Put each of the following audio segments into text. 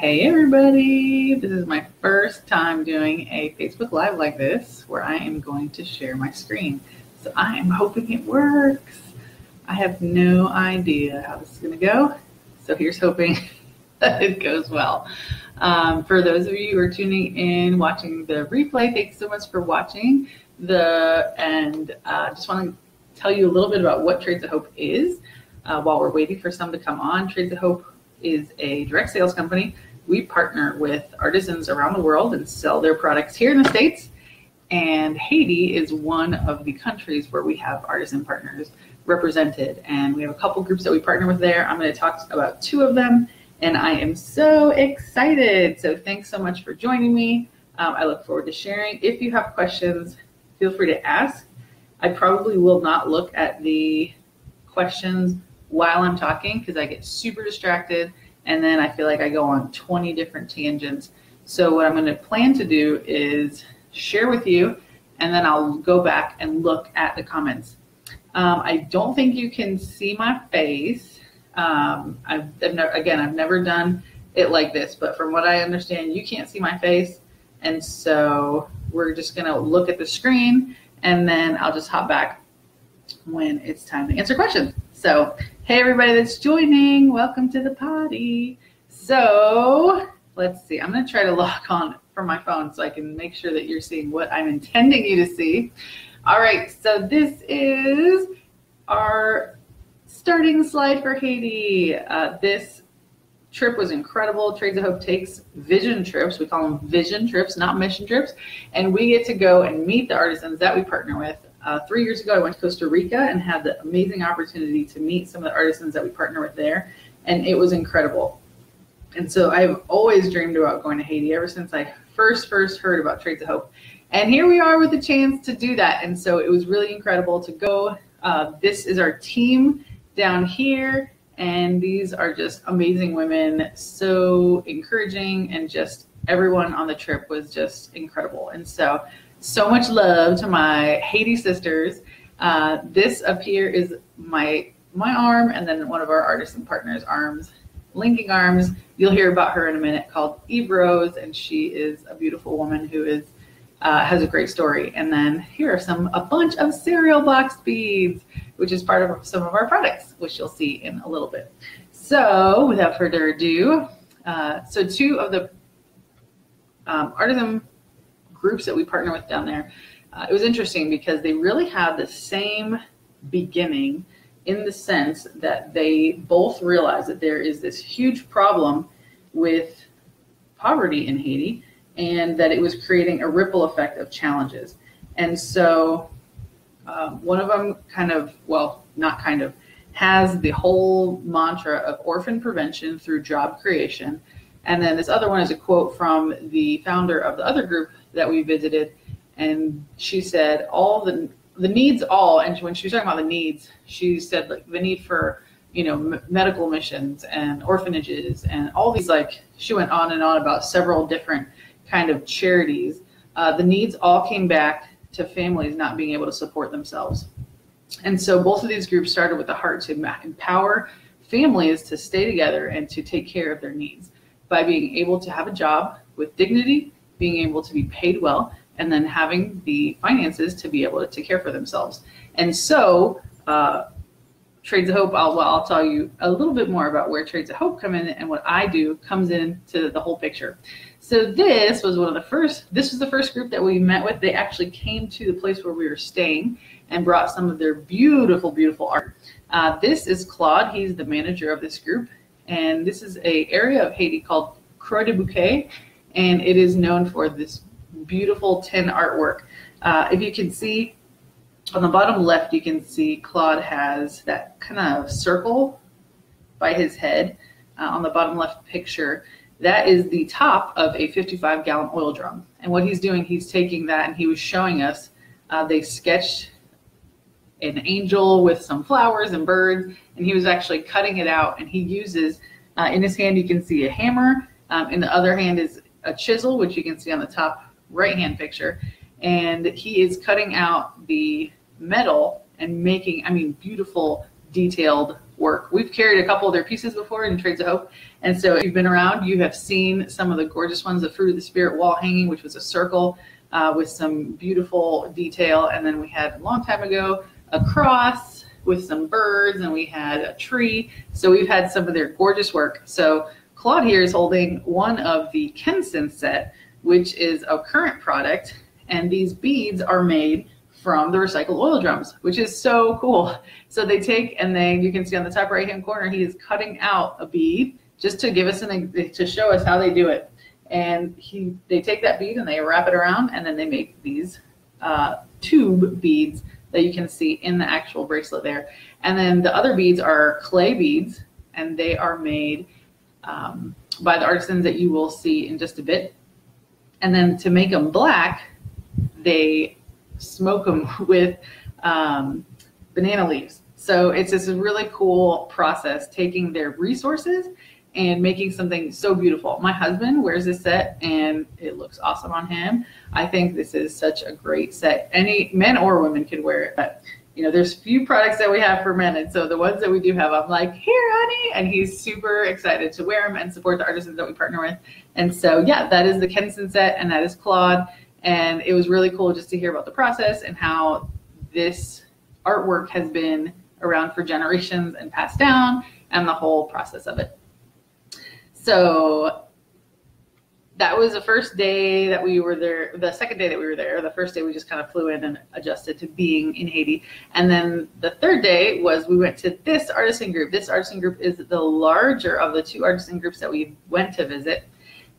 Hey everybody, this is my first time doing a Facebook Live like this where I am going to share my screen. So I am hoping it works. I have no idea how this is going to go. So here's hoping that it goes well. For those of you who are tuning in, watching the replay, thanks so much for watching. Just want to tell you a little bit about what Trades of Hope is while we're waiting for some to come on. Trades of Hope is a direct sales company. We partner with artisans around the world and sell their products here in the States. And Haiti is one of the countries where we have artisan partners represented. And we have a couple groups that we partner with there. I'm going to talk about two of them. And I am so excited. So thanks so much for joining me. I look forward to sharing. If you have questions, feel free to ask. I probably will not look at the questions while I'm talking because I get super distracted and then I feel like I go on 20 different tangents. So what I'm going to plan to do is share with you and then I'll go back and look at the comments. I don't think you can see my face. I've never done it like this, but from what I understand, you can't see my face. And so we're just going to look at the screen and then I'll just hop back when it's time to answer questions. So, hey everybody that's joining, welcome to the party. So, let's see, I'm going to try to log on from my phone so I can make sure that you're seeing what I'm intending you to see. All right, so this is our starting slide for Haiti. This trip was incredible. Trades of Hope takes vision trips. We call them vision trips, not mission trips. And we get to go and meet the artisans that we partner with. 3 years ago, I went to Costa Rica and had the amazing opportunity to meet some of the artisans that we partner with there. And it was incredible. And so I've always dreamed about going to Haiti ever since I first heard about Trades of Hope. And here we are with the chance to do that. And so it was really incredible to go. This is our team down here. And these are just amazing women, so encouraging, and just everyone on the trip was just incredible. And so much love to my Haiti sisters. This up here is my arm, and then one of our artisan partners' arms, linking arms. You'll hear about her in a minute, called Eve Rose, and she is a beautiful woman who is has a great story. And then here are a bunch of cereal box beads, which is part of some of our products, which you'll see in a little bit. So without further ado, so two of the artisan groups that we partner with down there, it was interesting because they really had the same beginning in the sense that they both realized that there is this huge problem with poverty in Haiti and that it was creating a ripple effect of challenges. And so one of them has the whole mantra of orphan prevention through job creation. And then this other one is a quote from the founder of the other group that we visited. And she said, the needs all, and when she was talking about the needs, she said like the need for, medical missions and orphanages and all these, she went on and on about several different kind of charities. The needs all came back to families not being able to support themselves. And so both of these groups started with the heart to empower families to stay together and to take care of their needs by being able to have a job with dignity, being able to be paid well, and then having the finances to be able to take care for themselves. And so Trades of Hope, I'll tell you a little bit more about where Trades of Hope come in and what I do comes into the whole picture. So this was the first group that we met with. They actually came to the place where we were staying and brought some of their beautiful, beautiful art. This is Claude. He's the manager of this group. And this is an area of Haiti called Cruddy Bouquet. And it is known for this beautiful tin artwork. If you can see on the bottom left, you can see Claude has that kind of circle by his head on the bottom left picture. That is the top of a 55-gallon oil drum. And what he's doing, he's taking that and he was showing us, they sketched an angel with some flowers and birds, and he was actually cutting it out. And he uses, in his hand, you can see a hammer. In the other hand is a chisel, which you can see on the top right-hand picture. And he is cutting out the metal and making, beautiful, detailed work. We've carried a couple of their pieces before in Trades of Hope. And so if you've been around, you have seen some of the gorgeous ones, the Fruit of the Spirit wall hanging, which was a circle with some beautiful detail. And then we had a long time ago a cross with some birds, and we had a tree. So we've had some of their gorgeous work. So Claude here is holding one of the Kenson set, which is a current product. And these beads are made from the recycled oil drums, which is so cool. So they take, and then you can see on the top right-hand corner, he is cutting out a bead just to give us to show us how they do it. And they take that bead and they wrap it around, and then they make these tube beads that you can see in the actual bracelet there. And then the other beads are clay beads, and they are made by the artisans that you will see in just a bit. And then to make them black, they smoke them with banana leaves. So it's this really cool process, taking their resources and making something so beautiful. My husband wears this set and it looks awesome on him. I think this is such a great set. Any men or women could wear it, but you know, there's few products that we have for men. And so the ones that we do have, I'm like, here, honey. And he's super excited to wear them and support the artisans that we partner with. And so, yeah, that is the Kenson set, and that is Claude. And it was really cool just to hear about the process and how this artwork has been around for generations and passed down, and the whole process of it. So that was the first day that we were there. The second day that we were there, the first day we just kind of flew in and adjusted to being in Haiti. And then the third day was we went to this artisan group. This artisan group is the larger of the two artisan groups that we went to visit.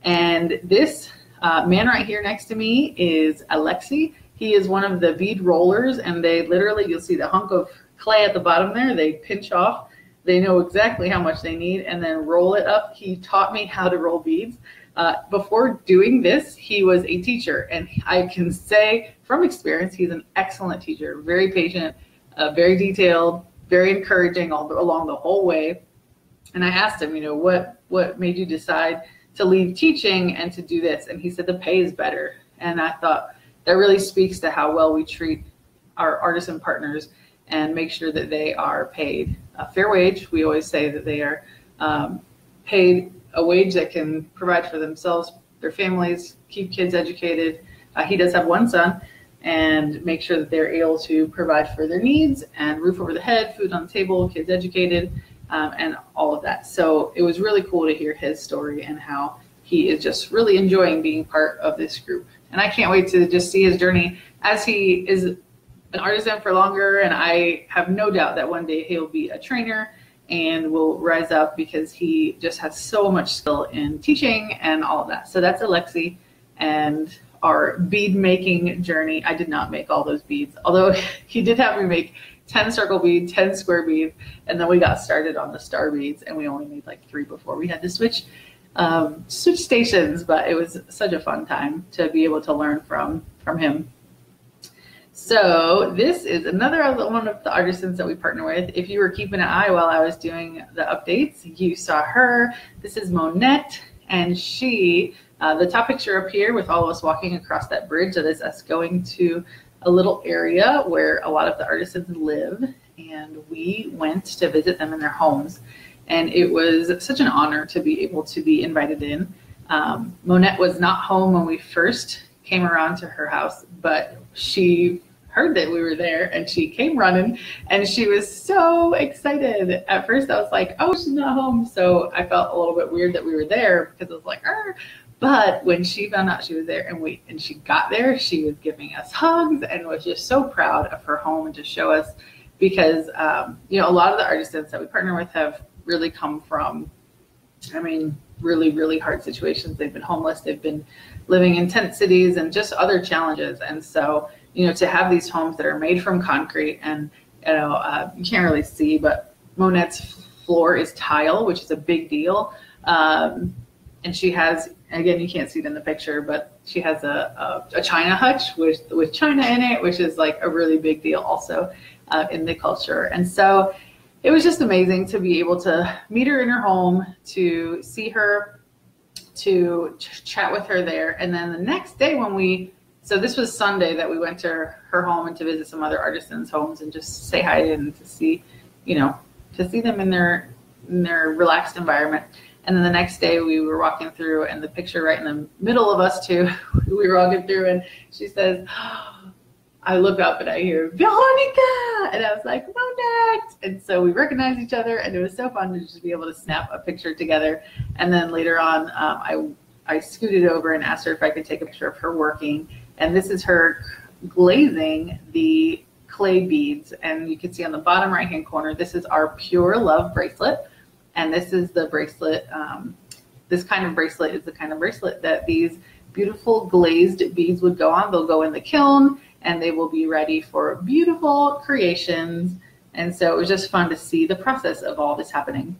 And this man right here next to me is Alexi. He is one of the bead rollers, and they literally, you'll see the hunk of clay at the bottom there, they pinch off. They know exactly how much they need and then roll it up. He taught me how to roll beads. Before doing this, he was a teacher, and I can say from experience, he's an excellent teacher, very patient, very detailed, very encouraging all along the whole way. And I asked him, you know, what made you decide to leave teaching and to do this? And he said the pay is better. And I thought that really speaks to how well we treat our artisan partners and make sure that they are paid a fair wage. We always say that they are paid a wage that can provide for themselves, their families, keep kids educated. He does have one son, and make sure that they're able to provide for their needs and roof over the head, food on the table, kids educated, and all of that. So it was really cool to hear his story and how he is just really enjoying being part of this group. And I can't wait to just see his journey as he is an artisan for longer. And I have no doubt that one day he'll be a trainer and will rise up, because he just has so much skill in teaching and all of that. So that's Alexi and our bead making journey. I did not make all those beads, although he did have me make 10 circle beads, 10 square beads, and then we got started on the star beads, and we only made like 3 before we had to switch stations. But it was such a fun time to be able to learn from him. So this is another one of the artisans that we partner with. If you were keeping an eye while I was doing the updates, you saw her. This is Monette, and she, the top picture up here with all of us walking across that bridge, that is us going to a little area where a lot of the artisans live, and we went to visit them in their homes. And it was such an honor to be able to be invited in. Monette was not home when we first came around to her house, but she heard that we were there and she came running, and she was so excited. At first I was like, oh, she's not home. So I felt a little bit weird that we were there, because I was like, Arr. But when she found out she was there and she got there, she was giving us hugs and was just so proud of her home and to show us, because you know, a lot of the artisans that we partner with have really come from, I mean, really, really hard situations. They've been homeless, they've been living in tent cities and just other challenges. And so, you know, to have these homes that are made from concrete, and, you know, you can't really see, but Monette's floor is tile, which is a big deal. And she has, again, you can't see it in the picture, but she has a China hutch with China in it, which is like a really big deal also in the culture. And so it was just amazing to be able to meet her in her home, to see her, to chat with her there. And then the next day so this was Sunday that we went to her home and to visit some other artisans' homes and just say hi and to see, you know, to see them in their relaxed environment. And then the next day we were walking through, and the picture right in the middle of us two, we were walking through, and she says, oh, I look up and I hear, Veronica! And I was like, Monette! And so we recognized each other, and it was so fun to just be able to snap a picture together. And then later on, I scooted over and asked her if I could take a picture of her working. And this is her glazing the clay beads. And you can see on the bottom right-hand corner, this is our Pure Love bracelet. And this is the bracelet, this kind of bracelet is the kind of bracelet that these beautiful glazed beads would go on. They'll go in the kiln, and they will be ready for beautiful creations. And so it was just fun to see the process of all this happening.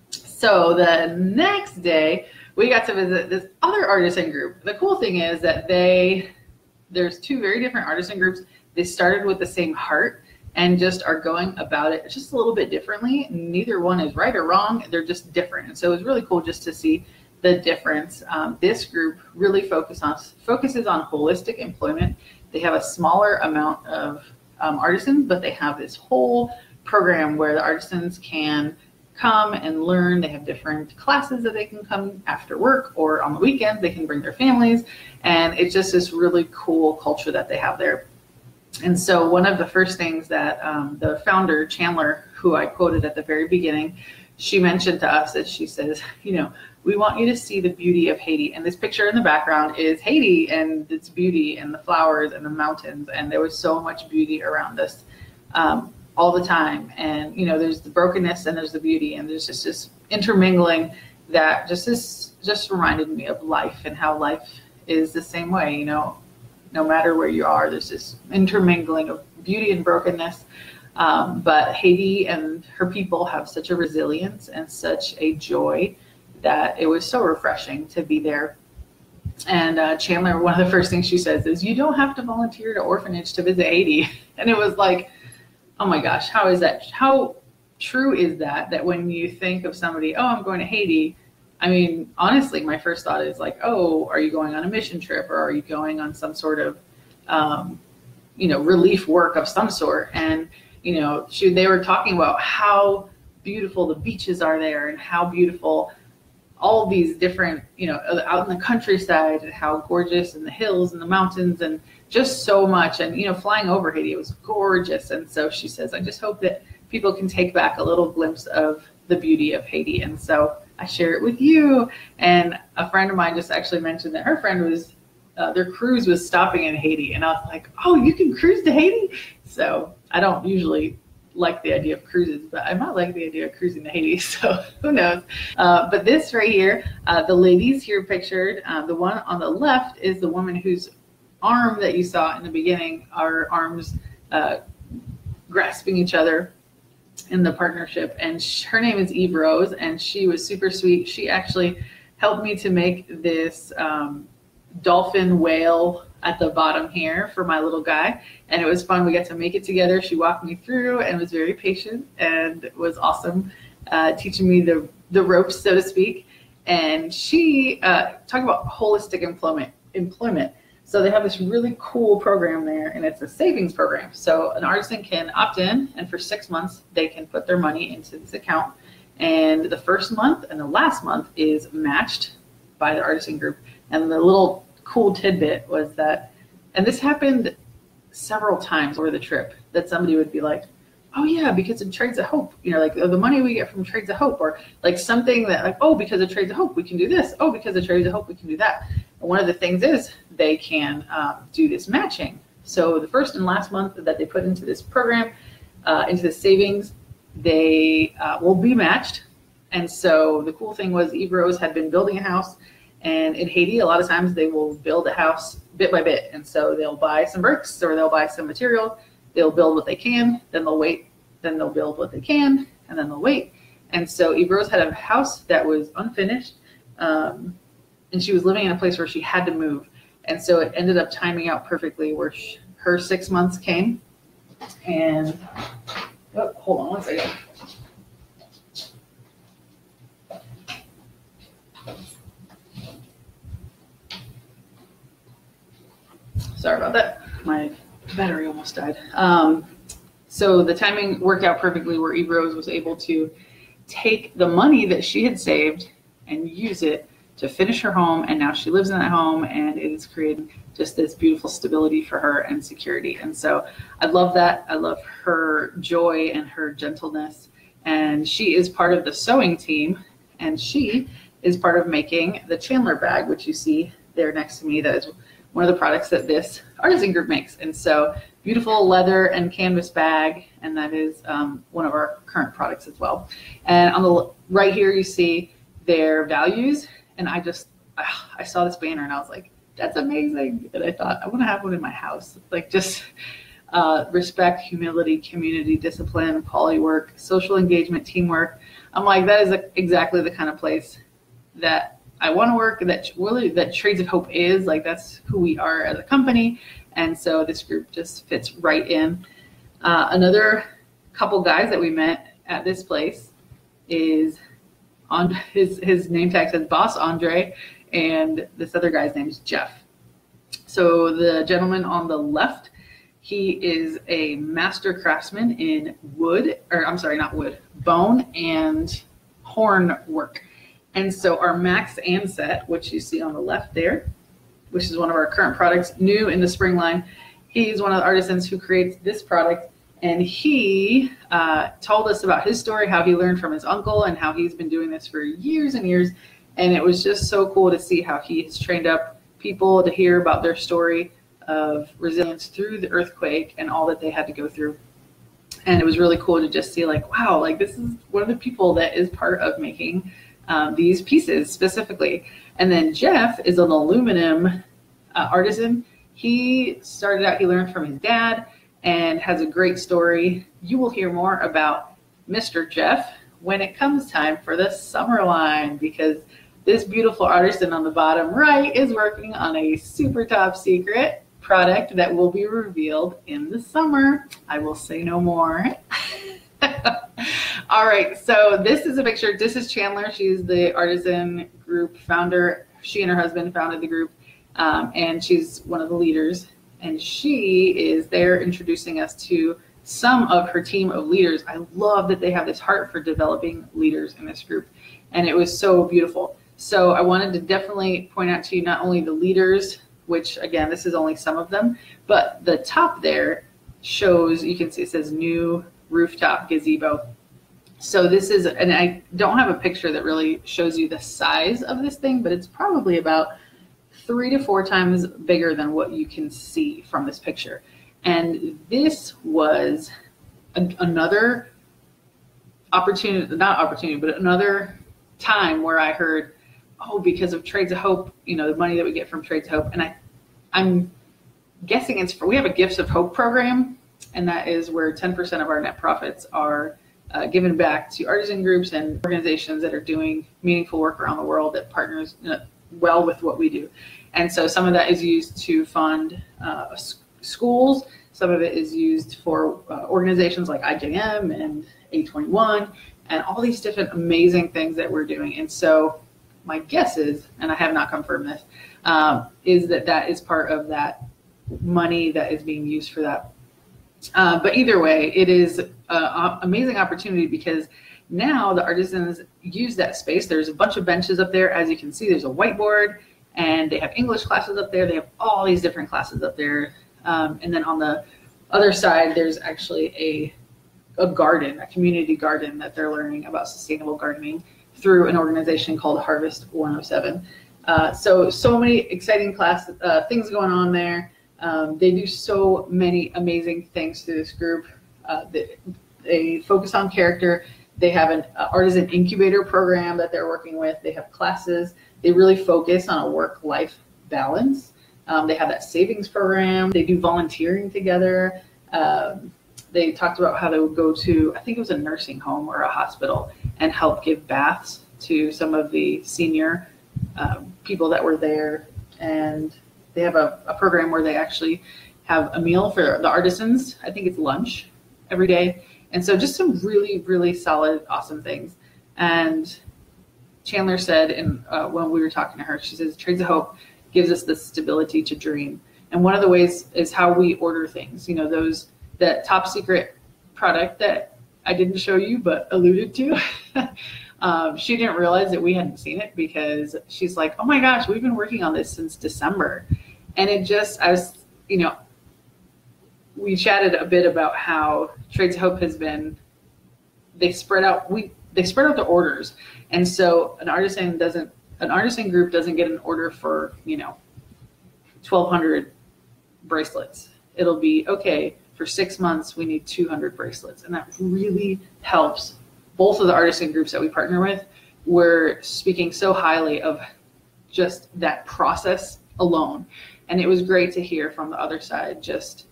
So the next day, we got to visit this other artisan group. The cool thing is that there's two very different artisan groups. They started with the same heart and just are going about it just a little bit differently. Neither one is right or wrong. They're just different. And so it was really cool just to see the difference. This group really focuses on holistic employment. They have a smaller amount of artisans, but they have this whole program where the artisans can come and learn. They have different classes that they can come after work, or on the weekends they can bring their families. And it's just this really cool culture that they have there. And so one of the first things that the founder, Chandler, who I quoted at the very beginning, she mentioned to us that she says, you know, we want you to see the beauty of Haiti. And this picture in the background is Haiti and its beauty and the flowers and the mountains. And there was so much beauty around us all the time. And, you know, there's the brokenness and there's the beauty, and there's just this intermingling that just reminded me of life, and how life is the same way, you know. No matter where you are, there's this intermingling of beauty and brokenness. But Haiti and her people have such a resilience and such a joy that it was so refreshing to be there. And Chandler, one of the first things she says is, you don't have to volunteer at an orphanage to visit Haiti. And it was like, oh my gosh, how is that? How true is that? That when you think of somebody, oh, I'm going to Haiti, I mean, honestly, my first thought is like, oh, are you going on a mission trip, or are you going on some sort of, you know, relief work of some sort? And, you know, they were talking about how beautiful the beaches are there, and how beautiful all these different, you know, out in the countryside, and how gorgeous, and the hills and the mountains, and just so much. And, you know, flying over Haiti, it was gorgeous. And so she says, I just hope that people can take back a little glimpse of the beauty of Haiti. And so I share it with you. And a friend of mine just actually mentioned that her friend was, their cruise was stopping in Haiti. And I was like, oh, you can cruise to Haiti? So I don't usually like the idea of cruises, but I might like the idea of cruising to Haiti. So who knows? But this right here, the ladies here pictured, the one on the left is the woman whose arm that you saw in the beginning, our arms grasping each other in the partnership. And her name is Eve Rose, and she was super sweet. She actually helped me to make this dolphin whale at the bottom here for my little guy. And it was fun. We got to make it together. She walked me through and was very patient, and was awesome, teaching me the ropes, so to speak. And she talked about holistic employment. So they have this really cool program there, and it's a savings program. So an artisan can opt in, and for 6 months, they can put their money into this account. And the first month and the last month is matched by the artisan group. And the little cool tidbit was that, and this happened several times over the trip, that somebody would be like, oh yeah, because of Trades of Hope, you know, like the money we get from Trades of Hope, or like something that like, oh, because of Trades of Hope, we can do this. Oh, because of Trades of Hope, we can do that. And one of the things is they can do this matching. So the first and last month that they put into this program, into the savings, they will be matched. And so the cool thing was Eve Rose had been building a house, and in Haiti, a lot of times they will build a house bit by bit. And so they'll buy some bricks, or they'll buy some material, they'll build what they can, then they'll wait, then they'll build what they can, and then they'll wait. And so Eve Rose had a house that was unfinished, and she was living in a place where she had to move. And so it ended up timing out perfectly, where her 6 months came. And oh, hold on one second. Sorry about that. My battery almost died. So the timing worked out perfectly where Eve Rose was able to take the money that she had saved and use it to finish her home. And now she lives in that home, and it is creating just this beautiful stability for her and security. And so I love that. I love her joy and her gentleness. And she is part of the sewing team, and she is part of making the Chandler bag, which you see there next to me. That is one of the products that this artisan group makes. And so beautiful leather and canvas bag, and that is one of our current products as well. And on the right here, you see their values. And I saw this banner and I was like, that's amazing. And I thought, I want to have one in my house. Like just respect, humility, community, discipline, quality work, social engagement, teamwork. I'm like, that is exactly the kind of place that I want to work, that Trades of Hope is. Like, that's who we are as a company. And so this group just fits right in. Another couple guys that we met at this place is on his name tag says Boss Andre, and this other guy's name is Jeff. So the gentleman on the left, he is a master craftsman in bone and horn work. And so our Max Anset, which you see on the left there, which is one of our current products, new in the spring line, he's one of the artisans who creates this product. And he told us about his story, how he learned from his uncle and how he's been doing this for years and years. And it was just so cool to see how he has trained up people, to hear about their story of resilience through the earthquake and all that they had to go through. And it was really cool to just see, like, wow, like this is one of the people that is part of making these pieces specifically. And then Jeff is an aluminum artisan. He started out, he learned from his dad, and has a great story. You will hear more about Mr. Jeff when it comes time for the summer line, because this beautiful artisan on the bottom right is working on a super top secret product that will be revealed in the summer. I will say no more. All right, so this is a picture. This is Chandler. She's the artisan group founder. She and her husband founded the group, and she's one of the leaders. And she is there introducing us to some of her team of leaders. I love that they have this heart for developing leaders in this group. And it was so beautiful. So I wanted to definitely point out to you not only the leaders, which again, this is only some of them, but the top there shows, you can see it says new rooftop gazebo. So this is, and I don't have a picture that really shows you the size of this thing, but it's probably about 3 to 4 times bigger than what you can see from this picture. And this was another opportunity, not opportunity, but another time where I heard, oh, because of Trades of Hope, you know, the money that we get from Trades of Hope. And I'm guessing it's we have a Gifts of Hope program, and that is where 10% of our net profits are given back to artisan groups and organizations that are doing meaningful work around the world that partners well with what we do. And so some of that is used to fund schools. Some of it is used for organizations like IJM and A21 and all these different amazing things that we're doing. And so my guess is, and I have not confirmed this, is that that is part of that money that is being used for that. But either way, it is an amazing opportunity because now the artisans use that space. There's a bunch of benches up there. As you can see, there's a whiteboard, and they have English classes up there. They have all these different classes up there. And then on the other side, there's actually a garden, a community garden that they're learning about sustainable gardening through an organization called Harvest 107. So many exciting things going on there. They do so many amazing things through this group. They focus on character. They have an artisan incubator program that they're working with. They have classes. They really focus on a work-life balance. They have that savings program. They do volunteering together. They talked about how they would go to, I think it was a nursing home or a hospital, and help give baths to some of the senior people that were there. And they have a program where they actually have a meal for the artisans. I think it's lunch every day. And so just some really, really solid, awesome things. And Chandler said, when we were talking to her, she says, Trades of Hope gives us the stability to dream. And one of the ways is how we order things. You know, that top secret product that I didn't show you but alluded to. She didn't realize that we hadn't seen it because she's like, oh my gosh, we've been working on this since December. And it just, we chatted a bit about how Trades of Hope has been, they spread out the orders. And so an artisan group doesn't get an order for, 1,200 bracelets. It'll be, okay, for 6 months, we need 200 bracelets. And that really helps both of the artisan groups that we partner with. We're speaking so highly of just that process alone. And it was great to hear from the other side, just,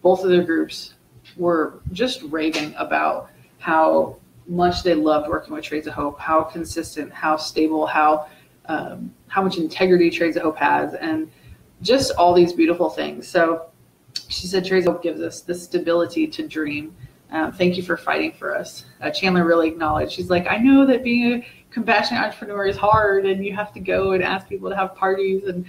both of their groups were just raving about how much they loved working with Trades of Hope, how consistent, how stable, how much integrity Trades of Hope has, and just all these beautiful things. So she said Trades of Hope gives us the stability to dream. Thank you for fighting for us. Chandler really acknowledged. She's like, I know that being a compassionate entrepreneur is hard, and you have to go and ask people to have parties and,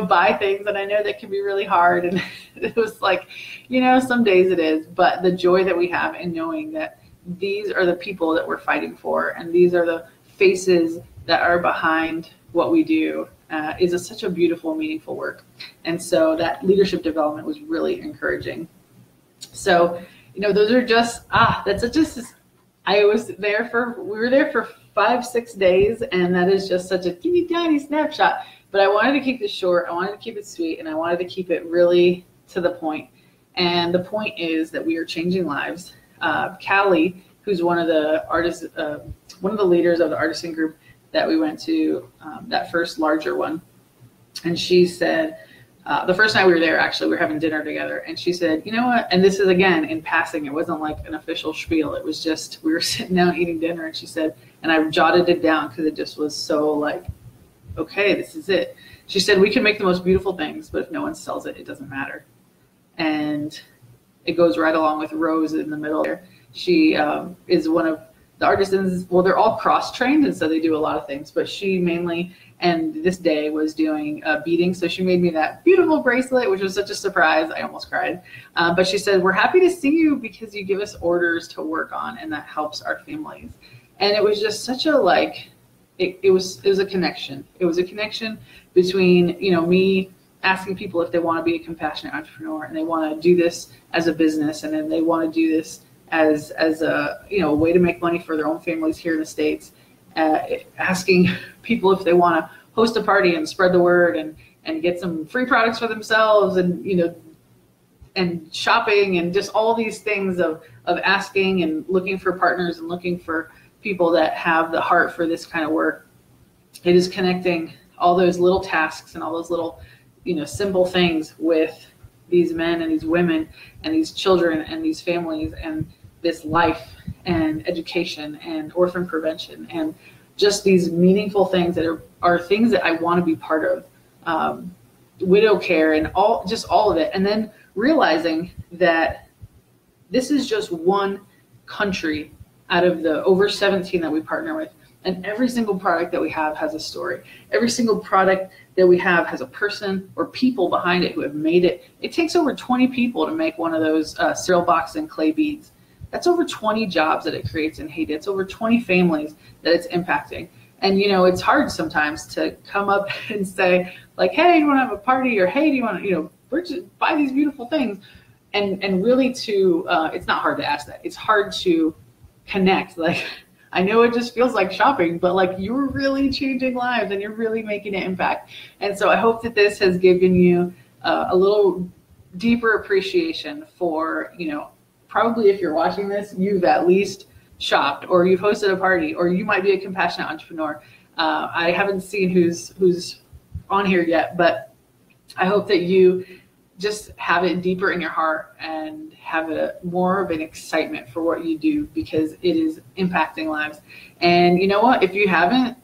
buy things. And I know that can be really hard. And it was like, some days it is, but the joy that we have in knowing that these are the people that we're fighting for, and these are the faces that are behind what we do, is such a beautiful, meaningful work. And so that leadership development was really encouraging. So, those are just, we were there for 5-6 days, and that is just such a teeny tiny snapshot. But I wanted to keep this short, I wanted to keep it sweet, and I wanted to keep it really to the point. And the point is that we are changing lives. Callie, who's one of the leaders of the artisan group that we went to, that first larger one, and she said, the first night we were there, actually, we were having dinner together, and she said, you know what, and this is, again, in passing, it wasn't like an official spiel, it was just, we were sitting down eating dinner, and she said, and I jotted it down because it just was so like, okay, this is it. She said, we can make the most beautiful things, but if no one sells it, it doesn't matter. And it goes right along with Rose in the middle there. She is one of the artisans. Well, they're all cross-trained, and so they do a lot of things, but she mainly, and this day, was doing beading. So she made me that beautiful bracelet, which was such a surprise. I almost cried. But she said, we're happy to see you because you give us orders to work on, and that helps our families. And it was just such a, it was a connection. It was a connection between, me asking people if they want to be a compassionate entrepreneur, and they want to do this as a business, and then they want to do this as a way to make money for their own families here in the States. Asking people if they want to host a party and spread the word and get some free products for themselves, and and shopping, and just all these things of asking and looking for partners and looking for people that have the heart for this kind of work. It is connecting all those little tasks and all those little simple things with these men and these women and these children and these families, and this life and education and orphan prevention, and just these meaningful things that are things that I want to be part of. Widow care and all of it. And then realizing that this is just one country out of the over 17 that we partner with. And every single product that we have has a story. Every single product that we have has a person or people behind it who have made it. It takes over 20 people to make one of those cereal box and clay beads. That's over 20 jobs that it creates in Haiti. It's over 20 families that it's impacting. And, it's hard sometimes to come up and say, like, hey, you want to have a party? Or, hey, do you want to, buy these beautiful things? And really it's not hard to ask that. It's hard to connect. Like, I know it just feels like shopping, but like, you're really changing lives and you're really making an impact. And so I hope that this has given you a little deeper appreciation for, probably if you're watching this, you've at least shopped, or you've hosted a party, or you might be a compassionate entrepreneur. I haven't seen who's on here yet, but I hope that you just have it deeper in your heart and have more of an excitement for what you do, because it is impacting lives. And you know what? If you haven't,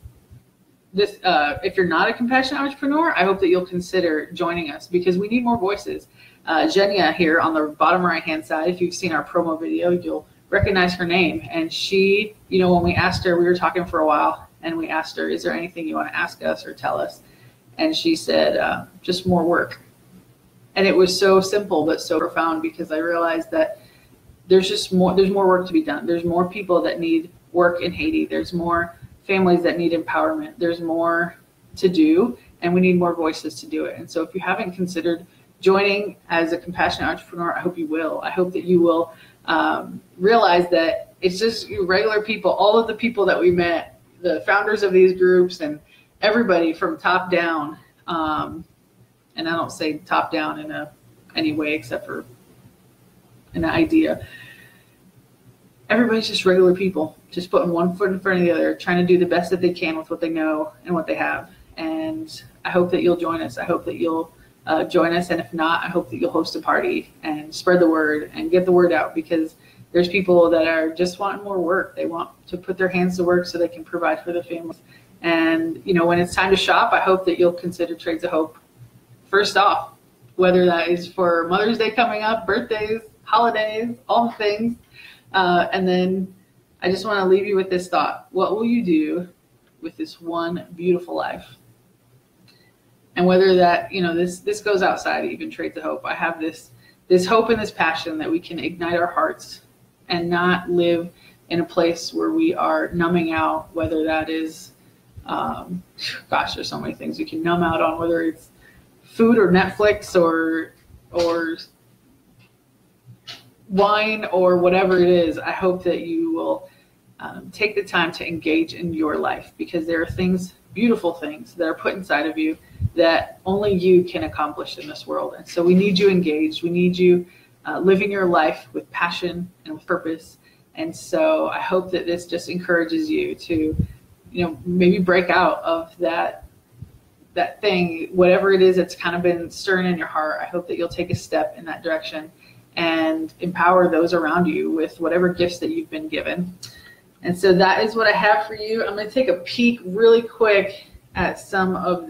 if you're not a compassionate entrepreneur, I hope that you'll consider joining us, because we need more voices. Jenya here on the bottom right-hand side, if you've seen our promo video, you'll recognize her name. And she, when we asked her, we were talking for a while, and we asked her, is there anything you want to ask us or tell us? And she said, just more work. And it was so simple, but so profound, because I realized that there's more work to be done. There's more people that need work in Haiti. There's more families that need empowerment. There's more to do, and we need more voices to do it. And so if you haven't considered joining as a compassionate entrepreneur, I hope you will. I hope that you will realize that it's just regular people, all of the people that we met, the founders of these groups, and everybody from top down. And I don't say top down in any way except for an idea. Everybody's just regular people, just putting one foot in front of the other, trying to do the best that they can with what they know and what they have. And I hope that you'll join us. I hope that you'll join us. And if not, I hope that you'll host a party and spread the word and get the word out, because there's people that are just wanting more work. They want to put their hands to work so they can provide for their families. And, you know, when it's time to shop, I hope that you'll consider Trades of Hope first off, whether that is for Mother's Day coming up, birthdays, holidays, all the things. And then I just want to leave you with this thought. What will you do with this one beautiful life? And whether that, you know, this goes outside even Trades of Hope. I have this hope and this passion that we can ignite our hearts and not live in a place where we are numbing out, whether that is, gosh, there's so many things we can numb out on, whether it's food or Netflix or wine or whatever it is. I hope that you will take the time to engage in your life, because there are things, beautiful things that are put inside of you that only you can accomplish in this world. And so we need you engaged. We need you living your life with passion and with purpose. And so I hope that this just encourages you to, you know, maybe break out of that thing, whatever it is that's kind of been stirring in your heart. I hope that you'll take a step in that direction and empower those around you with whatever gifts that you've been given. And so that is what I have for you. I'm going to take a peek really quick at some of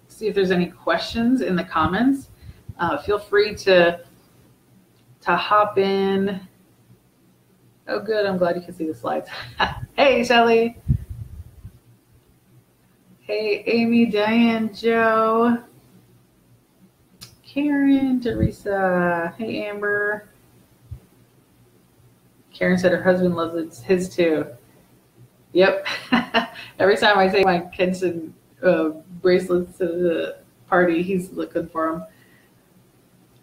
see if there's any questions in the comments. Feel free to hop in. Oh, good. I'm glad you can see the slides. Hey, Shelly. Hey, Amy, Diane, Joe, Karen, Teresa. Hey, Amber. Karen said her husband loves his too. Yep. Every time I take my kids and bracelets to the party, he's looking for them.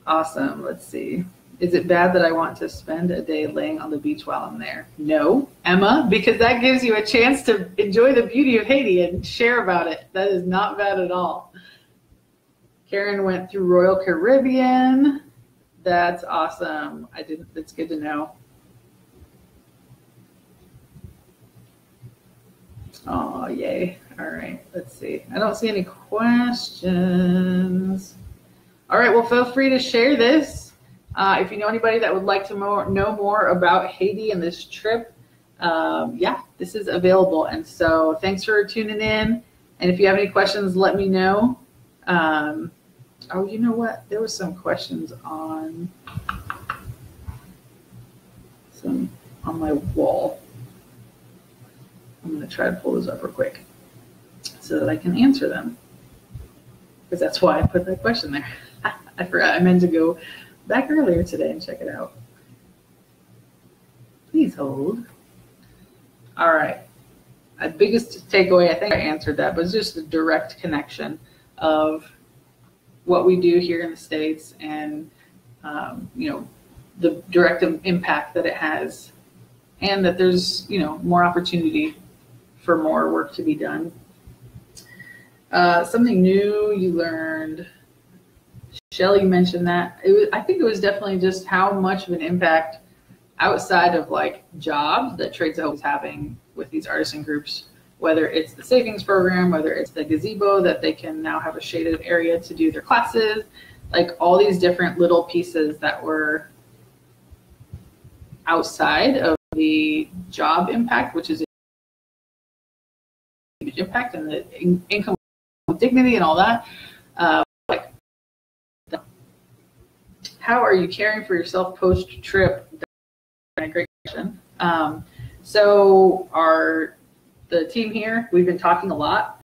Awesome. Let's see. Is it bad that I want to spend a day laying on the beach while I'm there? No, Emma, because that gives you a chance to enjoy the beauty of Haiti and share about it. That is not bad at all. Karen went through Royal Caribbean. That's awesome. That's good to know. Oh, yay. All right, let's see. I don't see any questions. All right, well, feel free to share this. If you know anybody that would like to know more about Haiti and this trip, yeah, this is available. And so thanks for tuning in. And if you have any questions, let me know. Oh, you know what? There was some questions on my wall. I'm going to try to pull those up real quick so that I can answer them, because that's why I put that question there. I forgot. I meant to go back earlier today and check it out. Please hold. All right. My biggest takeaway, I think I answered that, but it's just a direct connection of what we do here in the States and, you know, the direct impact that it has, and that there's, you know, more opportunity for more work to be done. Something new you learned. Shelly mentioned that. I think it was definitely just how much of an impact outside of like jobs that Trades of Hope is having with these artisan groups, whether it's the savings program, whether it's the gazebo that they can now have a shaded area to do their classes, like all these different little pieces that were outside of the job impact, which is a huge impact, and the income with dignity and all that. Like, how are you caring for yourself post-trip? A great question. So the team here, we've been talking a lot